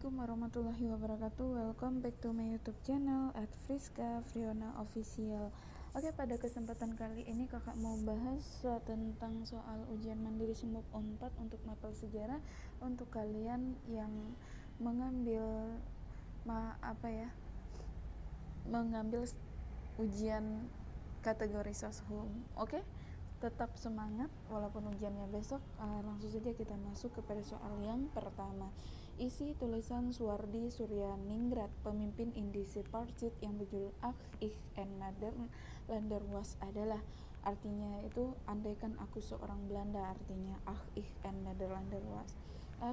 Assalamualaikum warahmatullahi wabarakatuh. Welcome back to my YouTube channel @Friska_Friona Official. Oke, pada kesempatan kali ini kakak mau bahas tentang soal ujian mandiri SMUP Unpad untuk mapel sejarah untuk kalian yang mengambil mengambil ujian kategori soshum. Oke, tetap semangat walaupun ujiannya besok. Langsung saja kita masuk kepada soal yang pertama. Isi tulisan Suwardi Suryaningrat, pemimpin Indische Partij yang berjudul Ach ich een Nederlander was adalah, artinya itu andaikan aku seorang Belanda, artinya Ach ich een Nederlander was.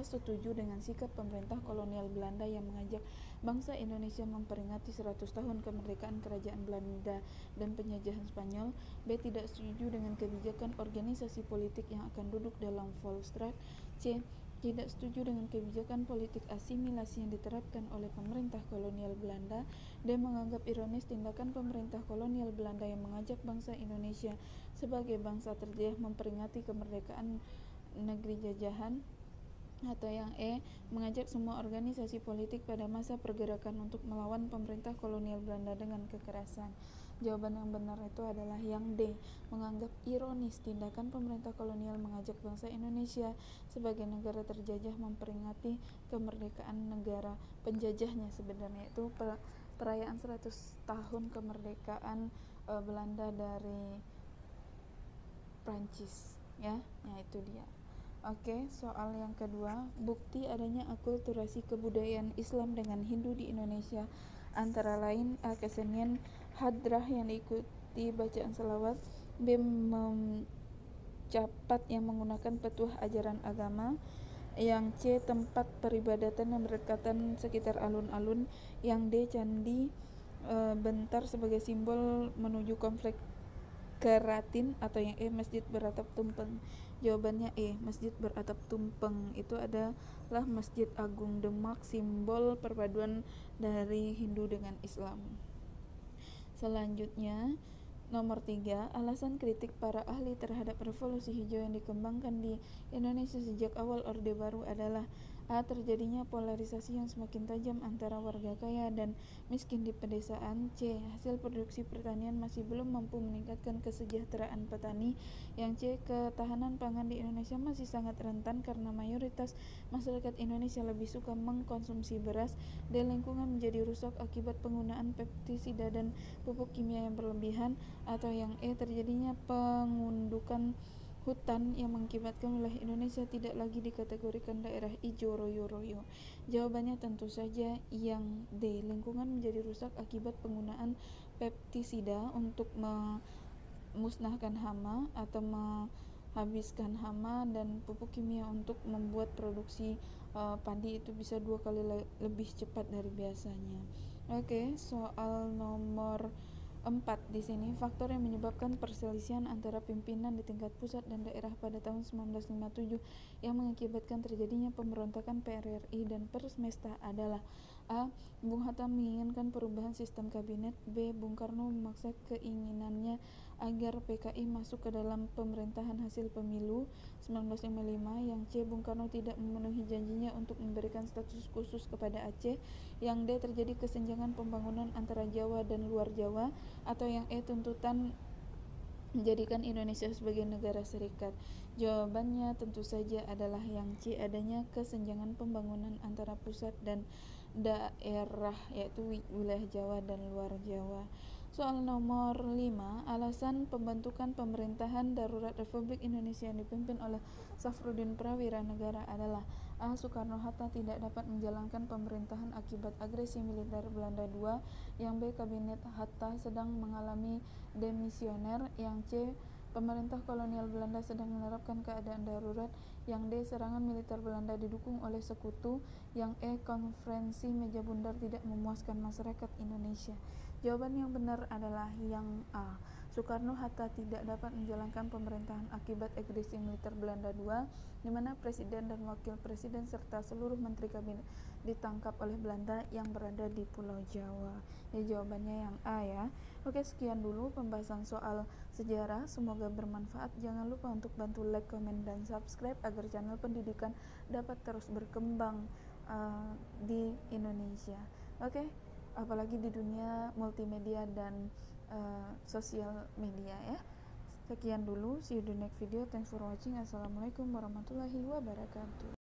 Setuju dengan sikap pemerintah kolonial Belanda yang mengajak bangsa Indonesia memperingati 100 tahun kemerdekaan kerajaan Belanda dan penjajahan Spanyol. B. Tidak setuju dengan kebijakan organisasi politik yang akan duduk dalam Volksraad. C. Tidak setuju dengan kebijakan politik asimilasi yang diterapkan oleh pemerintah kolonial Belanda. D. Menganggap ironis tindakan pemerintah kolonial Belanda yang mengajak bangsa Indonesia sebagai bangsa terjajah memperingati kemerdekaan negeri jajahan. Atau yang E. Mengajak semua organisasi politik pada masa pergerakan untuk melawan pemerintah kolonial Belanda dengan kekerasan. Jawaban yang benar itu adalah yang D. Menganggap ironis tindakan pemerintah kolonial mengajak bangsa Indonesia sebagai negara terjajah memperingati kemerdekaan negara penjajahnya. Sebenarnya itu perayaan 100 tahun kemerdekaan Belanda dari Prancis, ya. Nah, itu dia. Oke, soal yang kedua, bukti adanya akulturasi kebudayaan Islam dengan Hindu di Indonesia antara lain A. Kesenian hadrah yang diikuti bacaan salawat. B. Mencapat yang menggunakan petuah ajaran agama. Yang C. Tempat peribadatan yang berdekatan sekitar alun-alun. Yang D. Candi Bentar sebagai simbol menuju komplek Keratin. Atau yang E. Masjid beratap tumpeng. Jawabannya E. Masjid beratap tumpeng itu adalah Masjid Agung Demak, simbol perpaduan dari Hindu dengan Islam. Selanjutnya, nomor 3, alasan kritik para ahli terhadap revolusi hijau yang dikembangkan di Indonesia sejak awal Orde Baru adalah A. Terjadinya polarisasi yang semakin tajam antara warga kaya dan miskin di pedesaan. C. Hasil produksi pertanian masih belum mampu meningkatkan kesejahteraan petani. Yang C. Ketahanan pangan di Indonesia masih sangat rentan karena mayoritas masyarakat Indonesia lebih suka mengkonsumsi beras. D. Lingkungan menjadi rusak akibat penggunaan pestisida dan pupuk kimia yang berlebihan. Atau yang E. Terjadinya pengundukan hutan yang mengakibatkan wilayah Indonesia tidak lagi dikategorikan daerah hijau royo-royo. Jawabannya tentu saja yang D. Lingkungan menjadi rusak akibat penggunaan pestisida untuk memusnahkan hama atau menghabiskan hama dan pupuk kimia untuk membuat produksi padi itu bisa 2 kali lebih cepat dari biasanya. Oke, soal nomor 4 di sini, faktor yang menyebabkan perselisihan antara pimpinan di tingkat pusat dan daerah pada tahun 1957 yang mengakibatkan terjadinya pemberontakan PRRI dan Persmesta adalah A. Bung Hatta menginginkan perubahan sistem kabinet. B. Bung Karno memaksa keinginannya agar PKI masuk ke dalam pemerintahan hasil pemilu 1955. Yang C. Bung Karno tidak memenuhi janjinya untuk memberikan status khusus kepada Aceh. Yang D. Terjadi kesenjangan pembangunan antara Jawa dan luar Jawa. Atau yang E. Tuntutan menjadikan Indonesia sebagai negara serikat. Jawabannya tentu saja adalah yang C. Adanya kesenjangan pembangunan antara pusat dan daerah, yaitu wilayah Jawa dan luar Jawa. Soal nomor 5, alasan pembentukan pemerintahan darurat Republik Indonesia yang dipimpin oleh Safruddin Prawira Negara adalah A. Soekarno-Hatta tidak dapat menjalankan pemerintahan akibat agresi militer Belanda. 2. Yang B. Kabinet Hatta sedang mengalami demisioner. Yang C. Pemerintah kolonial Belanda sedang menerapkan keadaan darurat. Yang D. Serangan militer Belanda didukung oleh sekutu. Yang E. Konferensi Meja Bundar tidak memuaskan masyarakat Indonesia. Jawaban yang benar adalah yang A. Soekarno-Hatta tidak dapat menjalankan pemerintahan akibat agresi militer Belanda. 2. Di mana presiden dan wakil presiden serta seluruh menteri kabinet ditangkap oleh Belanda yang berada di Pulau Jawa. Jadi jawabannya yang A, ya. Oke, sekian dulu pembahasan soal sejarah. Semoga bermanfaat. Jangan lupa untuk bantu like, komen, dan subscribe agar channel pendidikan dapat terus berkembang. di Indonesia. Oke, apalagi di dunia multimedia dan sosial media ya. Sekian dulu, see you the next video. Thanks for watching. Assalamualaikum warahmatullahi wabarakatuh.